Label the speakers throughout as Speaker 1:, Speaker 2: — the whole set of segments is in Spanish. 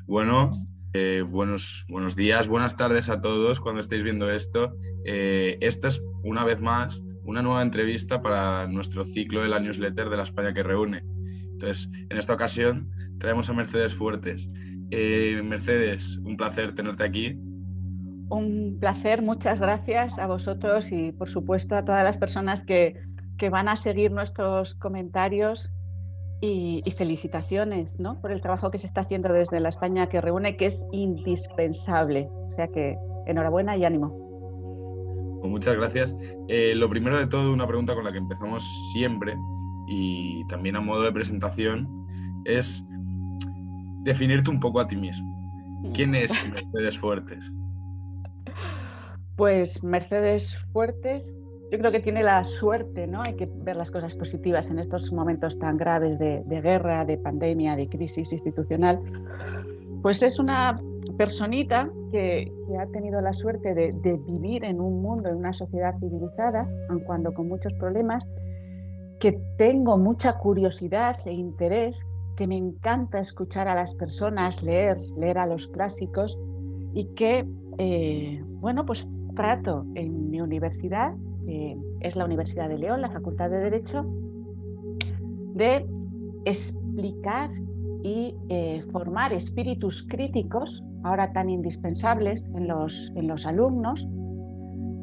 Speaker 1: Bueno, buenos días, buenas tardes a todos cuando estéis viendo esto. Esta es, una vez más, una nueva entrevista para nuestro ciclo de la newsletter de La España que reúne. Entonces, en esta ocasión traemos a Mercedes Fuertes. Mercedes, un placer tenerte aquí.
Speaker 2: Un placer, muchas gracias a vosotros y por supuesto a todas las personas que van a seguir nuestros comentarios y felicitaciones, ¿no?, por el trabajo que se está haciendo desde La España que reúne, que es indispensable. O sea que enhorabuena y ánimo.
Speaker 1: Pues muchas gracias. Lo primero de todo, una pregunta con la que empezamos siempre y también a modo de presentación, es definirte un poco a ti mismo. ¿Quién es Mercedes Fuertes?
Speaker 2: Pues Mercedes Fuertes, yo creo que tiene la suerte, ¿no? Hay que ver las cosas positivas en estos momentos tan graves de guerra, de pandemia, de crisis institucional. Pues es una personita que ha tenido la suerte de vivir en un mundo, en una sociedad civilizada, aun cuando con muchos problemas, que tengo mucha curiosidad e interés, que me encanta escuchar a las personas, leer a los clásicos y que, pues trato en mi universidad, es la Universidad de León, la Facultad de Derecho, de explicar y formar espíritus críticos, ahora tan indispensables en los alumnos,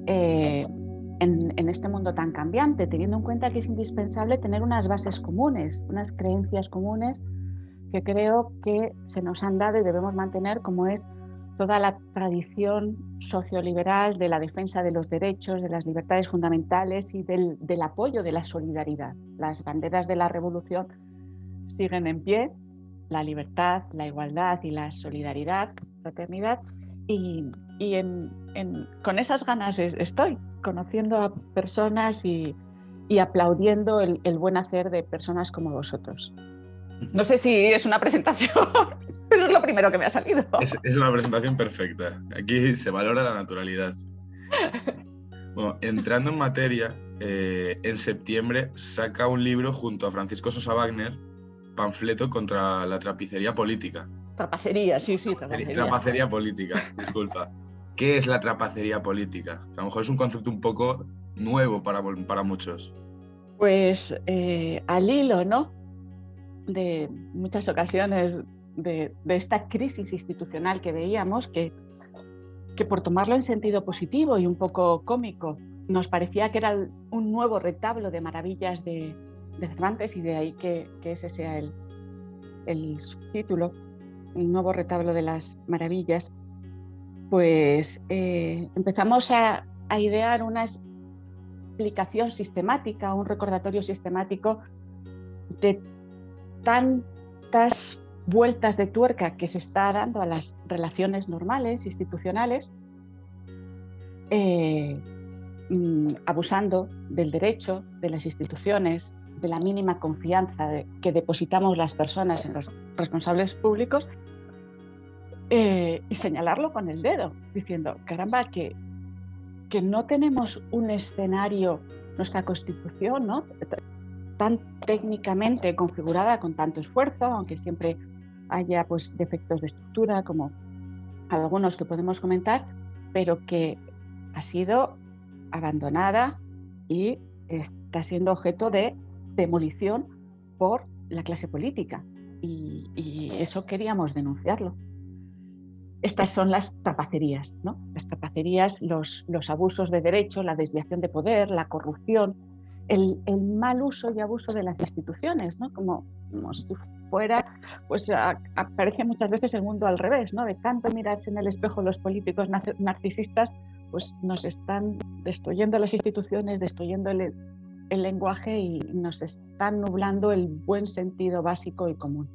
Speaker 2: en este mundo tan cambiante, teniendo en cuenta que es indispensable tener unas bases comunes, unas creencias comunes que creo que se nos han dado y debemos mantener, como es toda la tradición socioliberal de la defensa de los derechos, de las libertades fundamentales y del apoyo de la solidaridad. Las banderas de la revolución siguen en pie: la libertad, la igualdad y la solidaridad, fraternidad, con esas ganas estoy conociendo a personas y aplaudiendo el buen hacer de personas como vosotros. No sé si es una presentación, pero es lo primero que me ha salido.
Speaker 1: Es una presentación perfecta. Aquí se valora la naturalidad. Bueno, entrando en materia, en septiembre saca un libro junto a Francisco Sosa Wagner, Panfleto contra la trapicería política.
Speaker 2: Trapacería, sí, trapacería.
Speaker 1: Trapacería política, disculpa. ¿Qué es la trapacería política? A lo mejor es un concepto un poco nuevo para muchos.
Speaker 2: Pues al hilo, ¿no?, de muchas ocasiones de esta crisis institucional que veíamos, que por tomarlo en sentido positivo y un poco cómico, nos parecía que era un nuevo retablo de maravillas de Cervantes, y de ahí que ese sea el subtítulo, el nuevo retablo de las maravillas. Pues empezamos a idear una explicación sistemática, un recordatorio sistemático de tantas vueltas de tuerca que se está dando a las relaciones normales, institucionales, abusando del derecho, de las instituciones, de la mínima confianza que depositamos las personas en los responsables públicos, y señalarlo con el dedo, diciendo, caramba, que no tenemos un escenario, nuestra Constitución, ¿no?, tan técnicamente configurada, con tanto esfuerzo, aunque siempre haya pues defectos de estructura, como algunos que podemos comentar, pero que ha sido abandonada y está siendo objeto de demolición por la clase política, y eso queríamos denunciarlo. Estas son las trapacerías, ¿no? Las trapacerías, los abusos de derecho, la desviación de poder, la corrupción, el mal uso y abuso de las instituciones, ¿no? Como si fuera, pues aparece muchas veces el mundo al revés, ¿no? De tanto mirarse en el espejo los políticos narcisistas, pues nos están destruyendo las instituciones, destruyendo el lenguaje, y nos están nublando el buen sentido básico y común.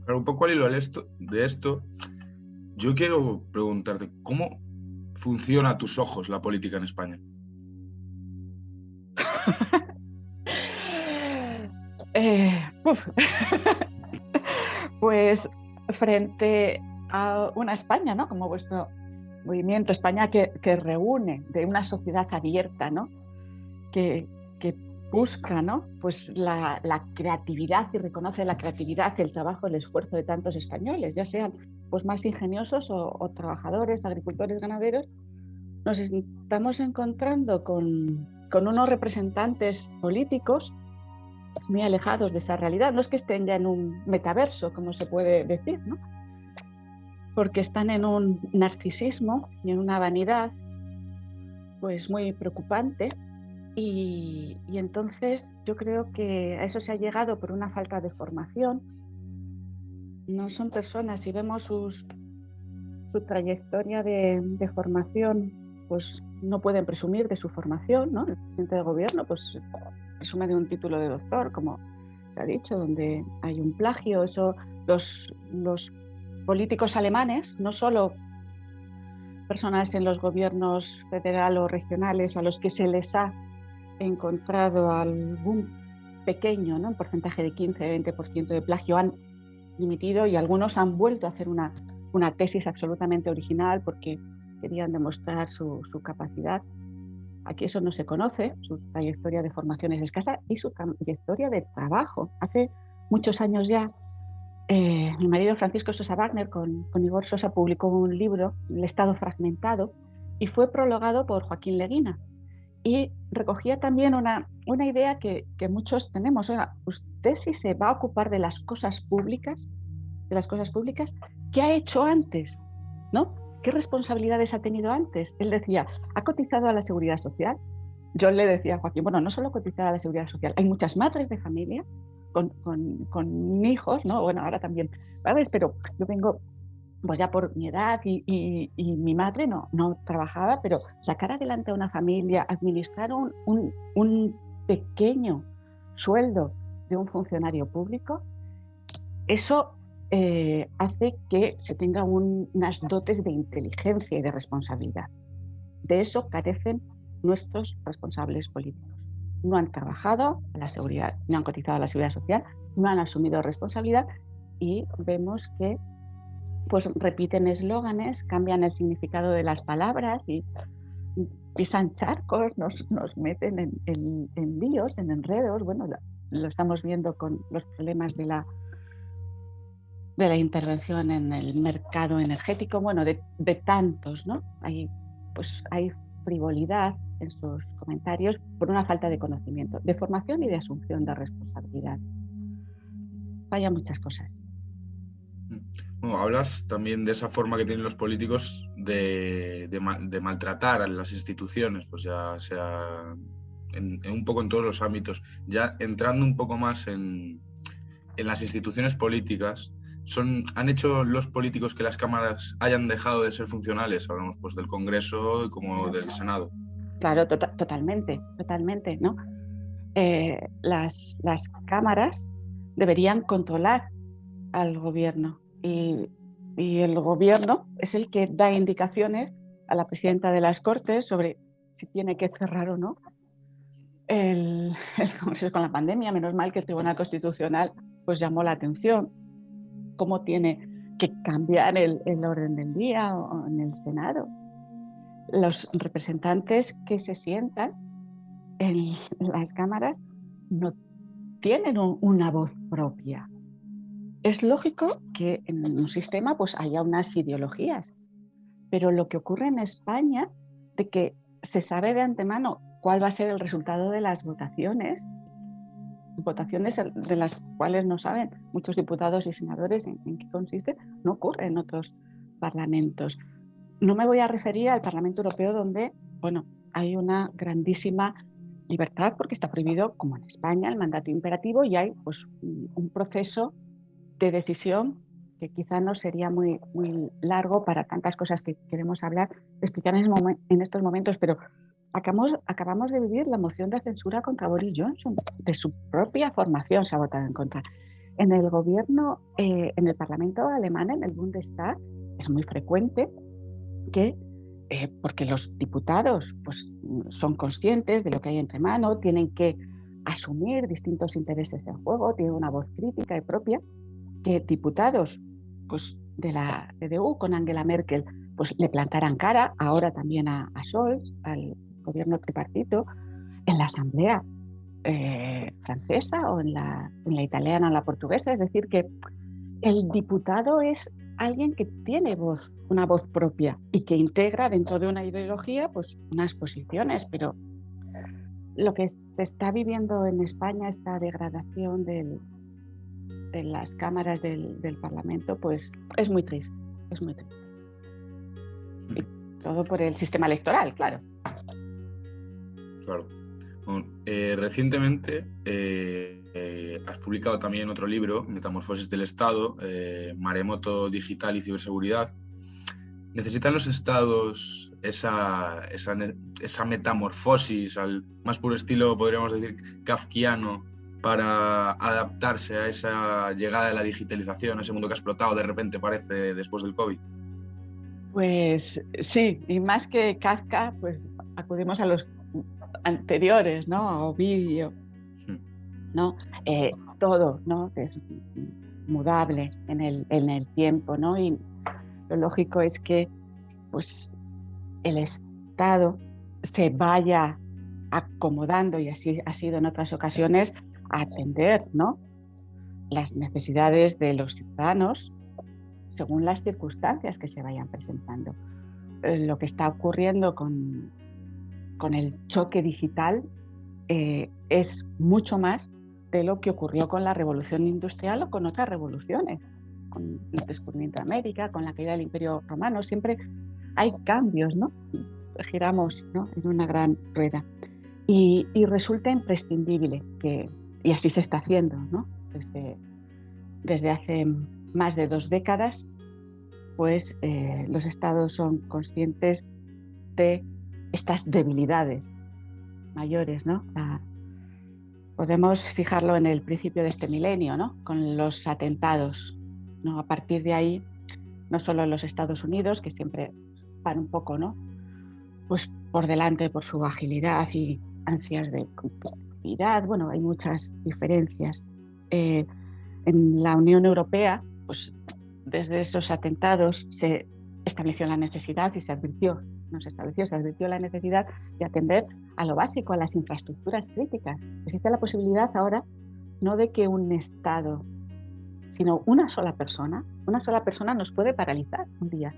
Speaker 1: Pero un poco al hilo de esto, yo quiero preguntarte, ¿cómo funciona a tus ojos la política en España?
Speaker 2: Pues frente a una España, ¿no?, como vuestro Movimiento España, que reúne, de una sociedad abierta, ¿no?, que busca, ¿no? Pues la creatividad y reconoce la creatividad, el trabajo, el esfuerzo de tantos españoles, ya sean pues más ingeniosos o trabajadores, agricultores, ganaderos. Nos estamos encontrando con unos representantes políticos muy alejados de esa realidad. No es que estén ya en un metaverso, como se puede decir, ¿no? Porque están en un narcisismo y en una vanidad pues muy preocupante. Y entonces yo creo que a eso se ha llegado por una falta de formación. No son personas, si vemos su trayectoria de formación, pues no pueden presumir de su formación, ¿no? El presidente de gobierno pues presume de un título de doctor, como se ha dicho, donde hay un plagio. Eso los políticos alemanes, no solo personas en los gobiernos federal o regionales a los que se les ha encontrado algún pequeño, ¿no? Un porcentaje de 15-20% de plagio, han dimitido, y algunos han vuelto a hacer una tesis absolutamente original porque querían demostrar su capacidad. Aquí eso no se conoce, su trayectoria de formación es escasa y su trayectoria de trabajo. Hace muchos años ya, mi marido Francisco Sosa Wagner con Igor Sosa publicó un libro, El Estado Fragmentado, y fue prologado por Joaquín Leguina. Y recogía también una idea que muchos tenemos. Oiga, usted si se va a ocupar de las cosas públicas, ¿qué ha hecho antes? ¿No? ¿Qué responsabilidades ha tenido antes? Él decía, ¿ha cotizado a la Seguridad Social? Yo le decía a Joaquín, bueno, no solo cotizar a la Seguridad Social, hay muchas madres de familia con hijos, ¿no? Bueno, ahora también padres, pero yo vengo pues ya por mi edad y mi madre no trabajaba, pero sacar adelante a una familia, administrar un pequeño sueldo de un funcionario público, eso hace que se tenga unas dotes de inteligencia y de responsabilidad. De eso carecen nuestros responsables políticos. No han trabajado a la seguridad, no han cotizado a la seguridad social, no han asumido responsabilidad, y vemos que pues repiten eslóganes, cambian el significado de las palabras y pisan charcos, nos meten en líos, en enredos. Bueno, lo estamos viendo con los problemas de la intervención en el mercado energético, bueno, de tantos, ¿no? Hay frivolidad en sus comentarios por una falta de conocimiento, de formación y de asunción de responsabilidades. Falla muchas cosas.
Speaker 1: Bueno, hablas también de esa forma que tienen los políticos de maltratar a las instituciones, pues ya sea en un poco en todos los ámbitos. Ya entrando un poco más en las instituciones políticas, ¿han hecho los políticos que las cámaras hayan dejado de ser funcionales? Hablamos pues del Congreso como del Senado.
Speaker 2: Claro, totalmente, ¿no? Las cámaras deberían controlar al gobierno, y el gobierno es el que da indicaciones a la presidenta de las Cortes sobre si tiene que cerrar o no el Congreso. Con la pandemia, menos mal que el Tribunal Constitucional pues llamó la atención cómo tiene que cambiar el orden del día o en el Senado. Los representantes que se sientan en las cámaras no tienen una voz propia. Es lógico que en un sistema pues haya unas ideologías, pero lo que ocurre en España, de que se sabe de antemano cuál va a ser el resultado de las votaciones de las cuales no saben muchos diputados y senadores en qué consiste, no ocurre en otros parlamentos. No me voy a referir al Parlamento Europeo, donde, bueno, hay una grandísima libertad porque está prohibido, como en España, el mandato imperativo, y hay pues un proceso de decisión que quizá no sería muy largo para tantas cosas que queremos hablar, explicar en estos momentos, pero acabamos de vivir la moción de censura contra Boris Johnson. De su propia formación se ha votado en contra. En el gobierno, en el Parlamento alemán, en el Bundestag, es muy frecuente que, porque los diputados pues, son conscientes de lo que hay entre mano, tienen que asumir distintos intereses en juego, tienen una voz crítica y propia, que diputados pues, de la CDU con Angela Merkel pues, le plantaran cara, ahora también a Scholz, al gobierno tripartito, en la Asamblea. francesa o en la italiana o en la portuguesa. Es decir, que el diputado es alguien que tiene voz, una voz propia y que integra dentro de una ideología pues unas posiciones, pero lo que se está viviendo en España, esta degradación de las cámaras del Parlamento, pues es muy triste, es muy triste. Y todo por el sistema electoral, claro.
Speaker 1: Claro. Bueno, recientemente has publicado también otro libro, Metamorfosis del Estado, Maremoto Digital y Ciberseguridad. ¿Necesitan los estados esa metamorfosis al más puro estilo, podríamos decir, kafkiano, para adaptarse a esa llegada de la digitalización, a ese mundo que ha explotado de repente, parece, después del COVID?
Speaker 2: Pues sí, y más que Kafka, pues acudimos a los anteriores, ¿no? A Ovidio, ¿no? Todo, ¿no? Es mudable en el tiempo, ¿no? Y lo lógico es que pues, el Estado se vaya acomodando, y así ha sido en otras ocasiones, a atender, ¿no? Las necesidades de los ciudadanos según las circunstancias que se vayan presentando. Lo que está ocurriendo con el choque digital es mucho más de lo que ocurrió con la revolución industrial o con otras revoluciones, con el descubrimiento de América, con la caída del Imperio Romano. Siempre hay cambios, ¿no? Giramos, ¿no?, en una gran rueda. Y resulta imprescindible y así se está haciendo, ¿no? Desde hace más de 2 décadas, pues los estados son conscientes de estas debilidades mayores, ¿no? Podemos fijarlo en el principio de este milenio, ¿no? Con los atentados, ¿no? A partir de ahí, no solo en los Estados Unidos, que siempre van un poco, ¿no?, pues por delante por su agilidad y ansias de competitividad. Bueno, hay muchas diferencias. En la Unión Europea, pues desde esos atentados se estableció la necesidad y se advirtió la necesidad de atender a lo básico, a las infraestructuras críticas. Existe la posibilidad ahora no de que un Estado, sino una sola persona nos puede paralizar un día.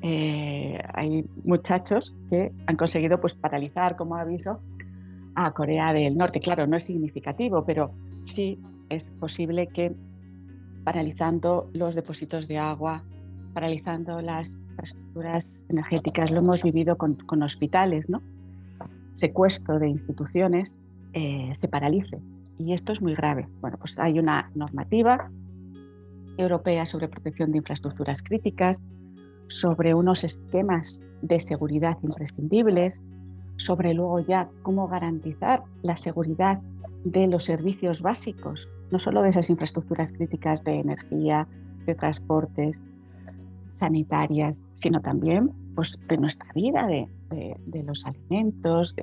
Speaker 2: Hay muchachos que han conseguido pues paralizar, como aviso, a Corea del Norte. Claro, no es significativo, pero sí es posible que paralizando los depósitos de agua, paralizando las infraestructuras energéticas, lo hemos vivido con hospitales, ¿no? Secuestro de instituciones, se paralice. Y esto es muy grave. Bueno, pues hay una normativa europea sobre protección de infraestructuras críticas, sobre unos esquemas de seguridad imprescindibles, sobre luego ya cómo garantizar la seguridad de los servicios básicos, no solo de esas infraestructuras críticas de energía, de transportes, sanitarias, sino también pues, de nuestra vida, de los alimentos,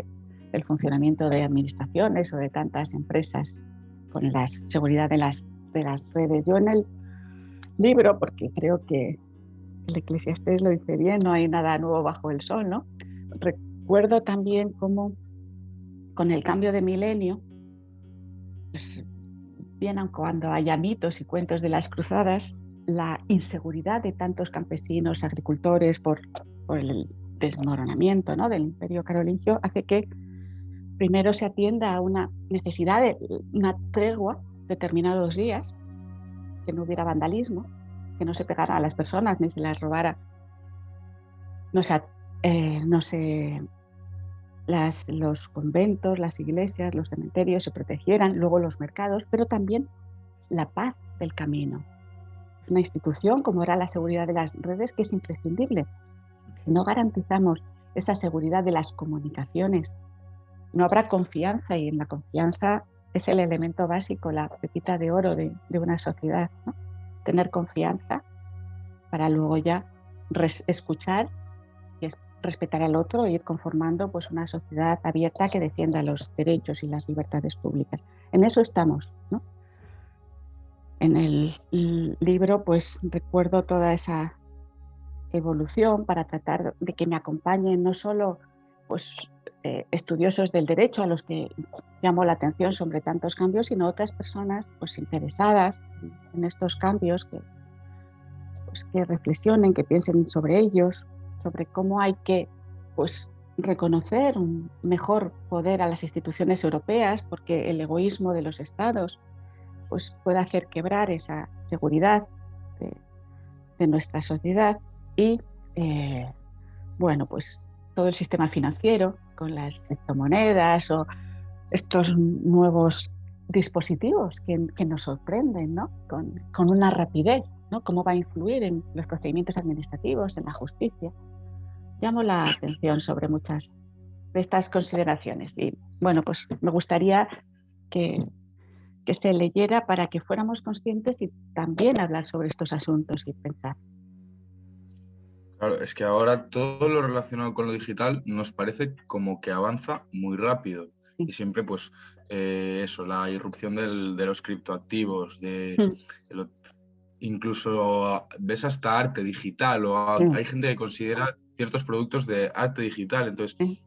Speaker 2: del funcionamiento de administraciones o de tantas empresas, con la seguridad de las redes. Yo en el libro, porque creo que el Eclesiastés lo dice bien, no hay nada nuevo bajo el sol, ¿no? Recuerdo también cómo con el cambio de milenio, pues, bien aun cuando haya mitos y cuentos de las cruzadas, la inseguridad de tantos campesinos, agricultores por el desmoronamiento, ¿no?, del Imperio Carolingio hace que primero se atienda a una necesidad de una tregua determinados días, que no hubiera vandalismo, que no se pegara a las personas ni se las robara, los conventos, las iglesias, los cementerios se protegieran, luego los mercados, pero también la paz del camino. Es una institución, como era la seguridad de las redes, que es imprescindible. Si no garantizamos esa seguridad de las comunicaciones, no habrá confianza, y en la confianza es el elemento básico, la pepita de oro de una sociedad, ¿no? Tener confianza para luego ya escuchar y respetar al otro e ir conformando pues, una sociedad abierta que defienda los derechos y las libertades públicas. En eso estamos, ¿no? En el libro pues recuerdo toda esa evolución para tratar de que me acompañen no solo pues, estudiosos del derecho a los que llamó la atención sobre tantos cambios, sino otras personas pues, interesadas en estos cambios que reflexionen, que piensen sobre ellos, sobre cómo hay que pues, reconocer un mejor poder a las instituciones europeas, porque el egoísmo de los estados pues, puede hacer quebrar esa seguridad de nuestra sociedad y bueno, pues todo el sistema financiero con las criptomonedas o estos nuevos dispositivos que nos sorprenden, ¿no? Con una rapidez, ¿no? Cómo va a influir en los procedimientos administrativos, en la justicia. Llamo la atención sobre muchas de estas consideraciones y bueno, pues me gustaría que se leyera para que fuéramos conscientes y también hablar sobre estos asuntos y pensar.
Speaker 1: Claro, es que ahora todo lo relacionado con lo digital nos parece como que avanza muy rápido.
Speaker 2: Sí.
Speaker 1: Y siempre, pues, eso, la irrupción de los criptoactivos, incluso ves hasta arte digital, hay gente que considera ciertos productos de arte digital. Entonces,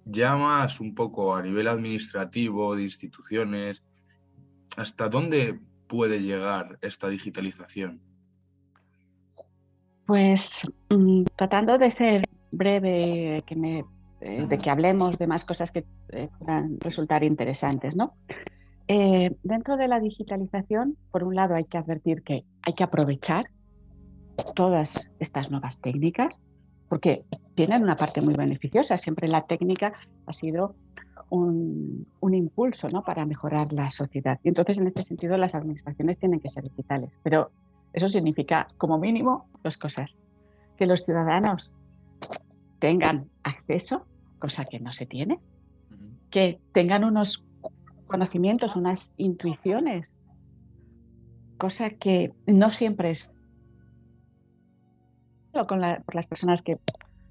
Speaker 1: ya más un poco a nivel administrativo, de instituciones, ¿hasta dónde puede llegar esta digitalización?
Speaker 2: Pues tratando de ser breve, de que hablemos de más cosas que puedan resultar interesantes, ¿no? Dentro de la digitalización, por un lado hay que advertir que hay que aprovechar todas estas nuevas técnicas porque tienen una parte muy beneficiosa. Siempre la técnica ha sido un impulso, ¿no? Para mejorar la sociedad. Y entonces, en este sentido, las administraciones tienen que ser digitales. Pero eso significa, como mínimo, dos cosas. Que los ciudadanos tengan acceso, cosa que no se tiene, que tengan unos conocimientos, unas intuiciones, cosa que no siempre es por las personas que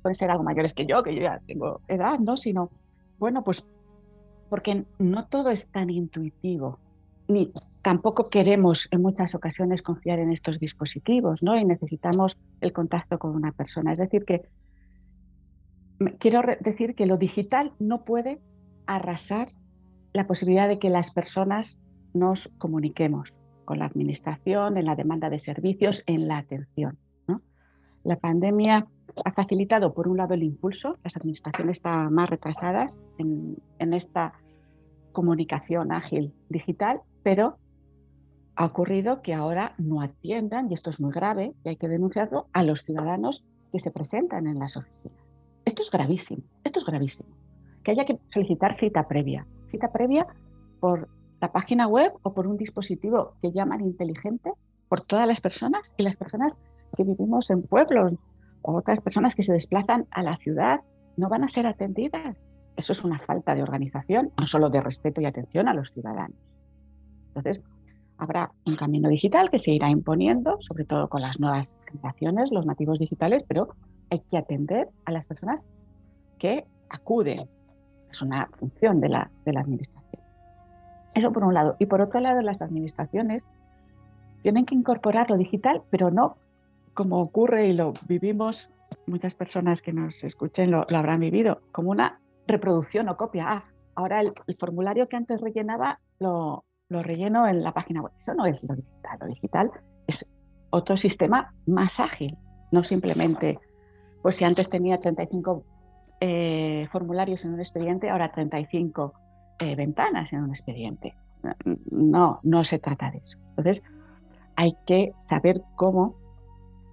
Speaker 2: pueden ser algo mayores que yo ya tengo edad, ¿no? Sino, bueno, pues porque no todo es tan intuitivo, ni tampoco queremos en muchas ocasiones confiar en estos dispositivos, ¿no? Y necesitamos el contacto con una persona. Es decir, que quiero decir que lo digital no puede arrasar la posibilidad de que las personas nos comuniquemos con la administración, en la demanda de servicios, en la atención, ¿no? La pandemia ha facilitado, por un lado, el impulso. Las administraciones están más retrasadas en esta comunicación ágil digital, pero ha ocurrido que ahora no atiendan, y esto es muy grave, y hay que denunciarlo, a los ciudadanos que se presentan en las oficinas. Esto es gravísimo. Que haya que solicitar cita previa por la página web o por un dispositivo que llaman inteligente por todas las personas, y las personas que vivimos en pueblos o otras personas que se desplazan a la ciudad no van a ser atendidas. Eso es una falta de organización, no solo de respeto y atención a los ciudadanos. Entonces, habrá un camino digital que se irá imponiendo, sobre todo con las nuevas generaciones, los nativos digitales, pero hay que atender a las personas que acuden. Es una función de la administración. Eso por un lado. Y por otro lado, las administraciones tienen que incorporar lo digital, pero no como ocurre y lo vivimos, muchas personas que nos escuchen lo habrán vivido, como una reproducción o copia. Ahora el formulario que antes rellenaba lo relleno en la página web. Eso no es lo digital. Lo digital es otro sistema más ágil, no simplemente, pues si antes tenía 35 formularios en un expediente, ahora 35 ventanas en un expediente. No se trata de eso. Entonces, hay que saber cómo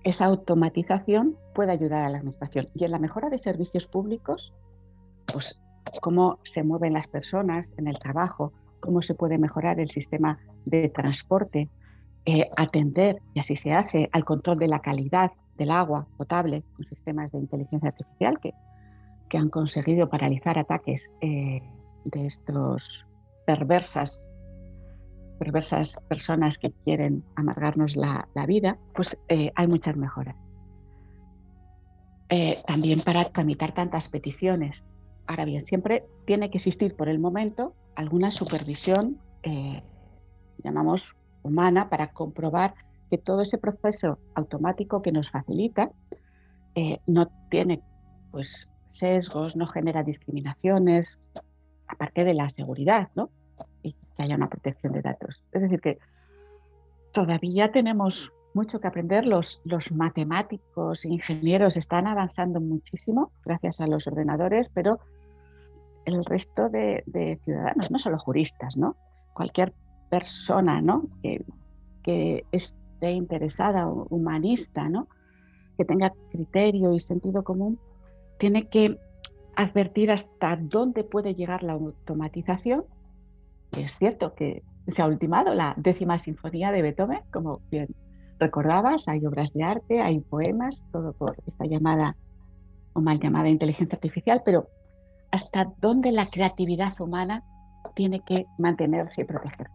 Speaker 2: esa automatización puede ayudar a la administración. Y en la mejora de servicios públicos, pues cómo se mueven las personas en el trabajo, cómo se puede mejorar el sistema de transporte, atender, y así se hace, al control de la calidad del agua potable con sistemas de inteligencia artificial que han conseguido paralizar ataques de estos perversas personas que quieren amargarnos la vida, pues hay muchas mejoras. También para tramitar tantas peticiones. Ahora bien, siempre tiene que existir por el momento alguna supervisión, llamamos humana, para comprobar que todo ese proceso automático que nos facilita no tiene pues sesgos, no genera discriminaciones, aparte de la seguridad, ¿no? Y que haya una protección de datos. Es decir, que todavía tenemos mucho que aprender. Los matemáticos e ingenieros están avanzando muchísimo gracias a los ordenadores, pero el resto de ciudadanos, no solo juristas, ¿no? Cualquier persona, ¿no? que esté interesada, humanista, ¿no? Que tenga criterio y sentido común, tiene que advertir hasta dónde puede llegar la automatización. Y es cierto que se ha ultimado la 10ª sinfonía de Beethoven, como bien recordabas, hay obras de arte, hay poemas, todo por esta llamada o mal llamada inteligencia artificial, pero hasta dónde la creatividad humana tiene que mantenerse y protegerse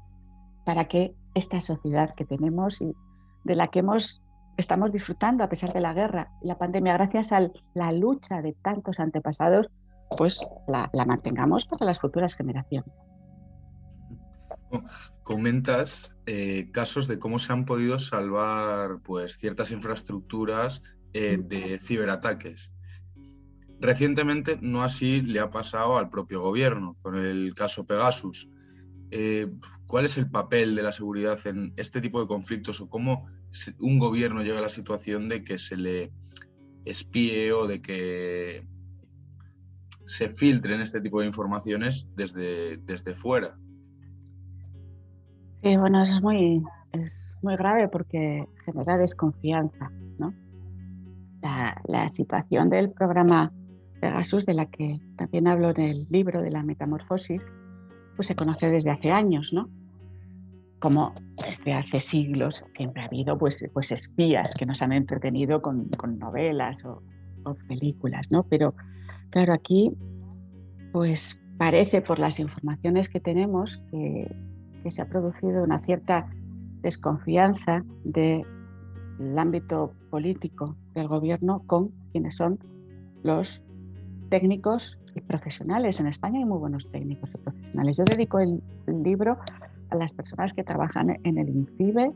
Speaker 2: para que esta sociedad que tenemos y de la que estamos disfrutando a pesar de la guerra y la pandemia, gracias a la lucha de tantos antepasados, pues la mantengamos para las futuras generaciones.
Speaker 1: Comentas casos de cómo se han podido salvar pues, ciertas infraestructuras de ciberataques. Recientemente no así le ha pasado al propio gobierno con el caso Pegasus. ¿Cuál es el papel de la seguridad en este tipo de conflictos o cómo un gobierno llega a la situación de que se le espíe o de que se filtren este tipo de informaciones desde fuera?
Speaker 2: Sí, bueno, es muy grave porque genera desconfianza, ¿no? La situación del programa Pegasus, de la que también hablo en el libro de la metamorfosis, pues se conoce desde hace años, ¿no? Como desde hace siglos siempre ha habido pues espías que nos han entretenido con novelas o películas, ¿no? Pero claro, aquí pues parece por las informaciones que tenemos que se ha producido una cierta desconfianza del ámbito político del gobierno con quienes son los técnicos y profesionales. En España hay muy buenos técnicos y profesionales. Yo dedico el libro a las personas que trabajan en el INCIBE,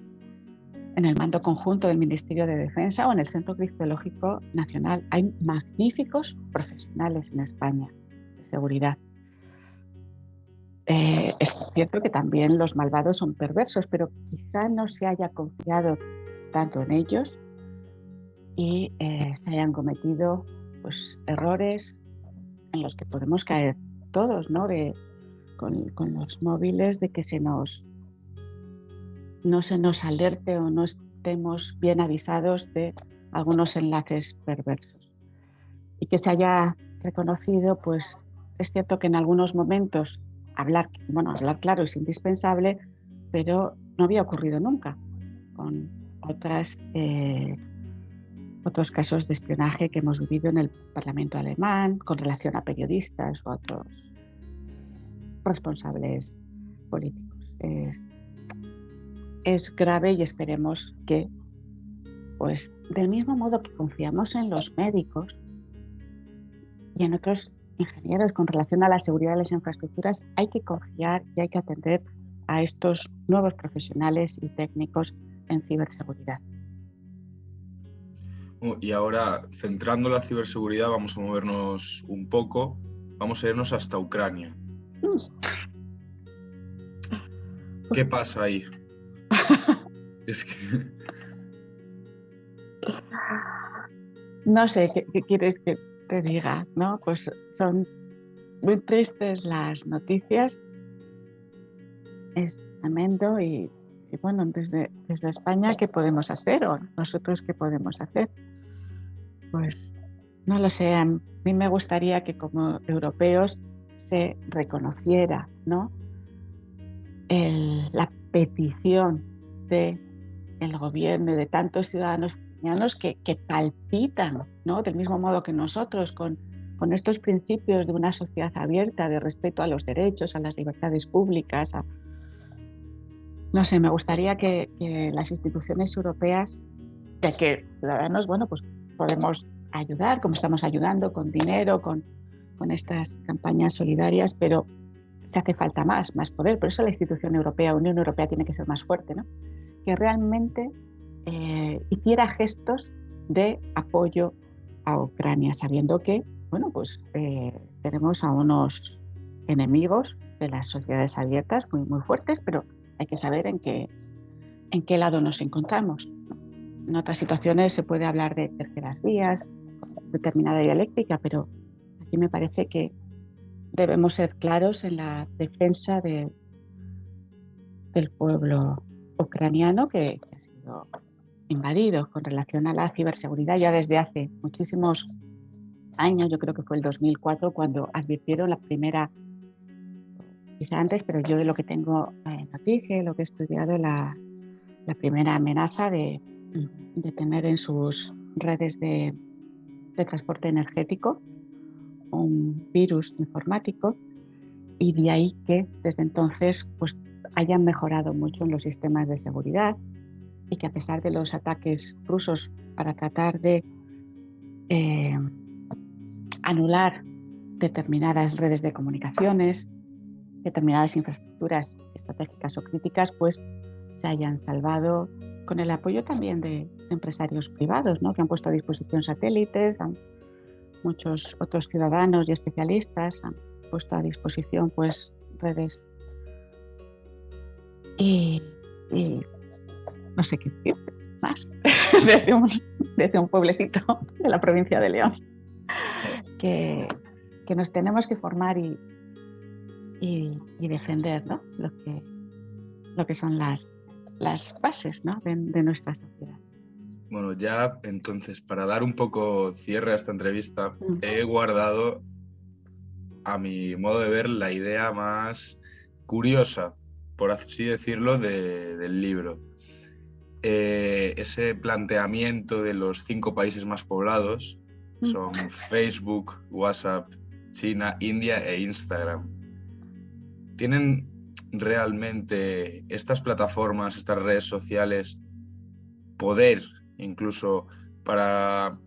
Speaker 2: en el mando conjunto del Ministerio de Defensa o en el Centro Criptológico Nacional. Hay magníficos profesionales en España de seguridad. Es cierto que también los malvados son perversos, pero quizá no se haya confiado tanto en ellos y se hayan cometido pues, errores en los que podemos caer todos, ¿no? Con los móviles, de que no se nos alerte o no estemos bien avisados de algunos enlaces perversos. Y que se haya reconocido, pues es cierto que en algunos momentos hablar claro es indispensable, pero no había ocurrido nunca con otros casos de espionaje que hemos vivido en el Parlamento alemán con relación a periodistas o a otros responsables políticos. Es grave y esperemos que, pues, del mismo modo que confiamos en los médicos y en otros ingenieros con relación a la seguridad de las infraestructuras, hay que confiar y hay que atender a estos nuevos profesionales y técnicos en ciberseguridad.
Speaker 1: Y ahora, centrando la ciberseguridad, vamos a movernos un poco, vamos a irnos hasta Ucrania. ¿Qué pasa ahí? Es que...
Speaker 2: No sé, ¿qué quieres que te diga? ¿No? Pues son muy tristes las noticias. Es tremendo y bueno, desde España, ¿qué podemos hacer? ¿O nosotros qué podemos hacer? Pues no lo sé. A mí me gustaría que como europeos se reconociera, ¿no? La petición del gobierno y de tantos ciudadanos ucranianos que palpitan, ¿no? Del mismo modo que nosotros con estos principios de una sociedad abierta, de respeto a los derechos, a las libertades públicas. No sé, me gustaría que las instituciones europeas, ya que ciudadanos, bueno, pues podemos ayudar, como estamos ayudando, con dinero, con estas campañas solidarias, pero se hace falta más poder. Por eso la institución europea, Unión Europea, tiene que ser más fuerte, ¿no? Que realmente hiciera gestos de apoyo a Ucrania, sabiendo que, bueno, pues tenemos a unos enemigos de las sociedades abiertas muy, muy fuertes, pero hay que saber en qué lado nos encontramos. En otras situaciones se puede hablar de terceras vías, determinada dialéctica, pero aquí me parece que debemos ser claros en la defensa del pueblo ucraniano que ha sido invadido. Con relación a la ciberseguridad, ya desde hace muchísimos años, yo creo que fue el 2004 cuando advirtieron la primera, quizá antes, pero yo de lo que tengo noticia, lo que he estudiado, la primera amenaza de tener en sus redes de transporte energético un virus informático, y de ahí que desde entonces pues hayan mejorado mucho en los sistemas de seguridad, y que a pesar de los ataques rusos para tratar de anular determinadas redes de comunicaciones, determinadas infraestructuras estratégicas o críticas, pues se hayan salvado con el apoyo también de empresarios privados, ¿no? Que han puesto a disposición satélites, muchos otros ciudadanos y especialistas han puesto a disposición pues redes y no sé qué decir más desde un pueblecito de la provincia de León que nos tenemos que formar y defender, ¿no? lo que son las bases, ¿no? de nuestra sociedad.
Speaker 1: Bueno, ya entonces, para dar un poco cierre a esta entrevista, he guardado, a mi modo de ver, la idea más curiosa, por así decirlo, del libro. Ese planteamiento de los 5 países más poblados son Facebook, WhatsApp, China, India e Instagram. ¿Tienen realmente estas plataformas, estas redes sociales, poder incluso para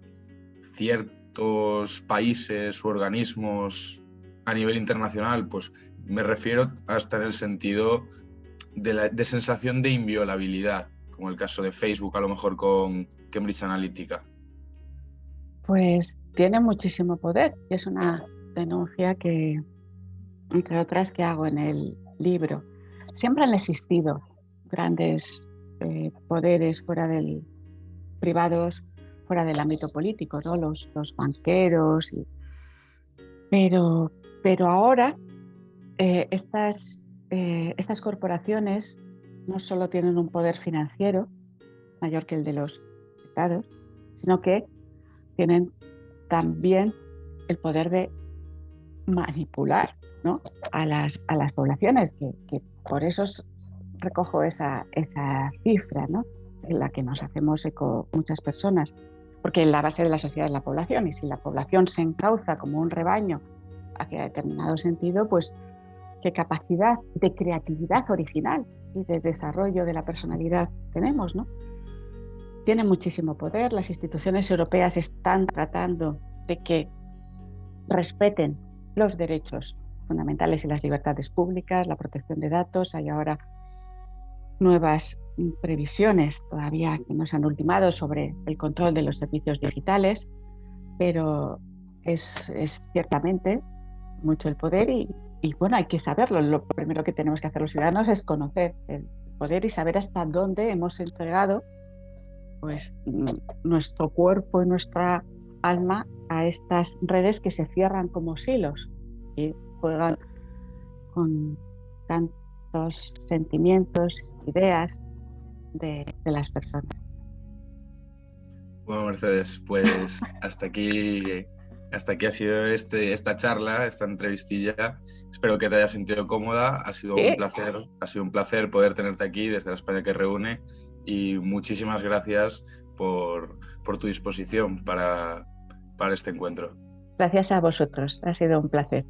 Speaker 1: ciertos países u organismos a nivel internacional? Pues me refiero hasta en el sentido de sensación de inviolabilidad, como el caso de Facebook, a lo mejor con Cambridge Analytica.
Speaker 2: Pues tiene muchísimo poder, y es una denuncia que, entre otras, que hago en el libro. Siempre han existido grandes poderes privados fuera del ámbito político, ¿no? Los banqueros, pero ahora estas corporaciones no solo tienen un poder financiero mayor que el de los estados, sino que tienen también el poder de manipular, ¿no? a las poblaciones, que por eso recojo esa cifra, ¿no? En la que nos hacemos eco muchas personas, porque la base de la sociedad es la población, y si la población se encauza como un rebaño hacia determinado sentido, pues qué capacidad de creatividad original y de desarrollo de la personalidad tenemos, ¿no? Tiene muchísimo poder. Las instituciones europeas están tratando de que respeten los derechos fundamentales y las libertades públicas, la protección de datos. Hay ahora nuevas previsiones todavía que no se han ultimado sobre el control de los servicios digitales, pero es ciertamente mucho el poder, y bueno, hay que saberlo. Lo primero que tenemos que hacer los ciudadanos es conocer el poder y saber hasta dónde hemos entregado pues nuestro cuerpo y nuestra alma a estas redes que se cierran como silos y juegan con tantos sentimientos, ideas de las personas.
Speaker 1: Bueno, Mercedes, pues hasta aquí ha sido esta charla, esta entrevistilla. Espero que te hayas sentido cómoda. Ha sido un placer poder tenerte aquí desde la España que reúne, y muchísimas gracias por tu disposición para este encuentro.
Speaker 2: Gracias a vosotros, ha sido un placer.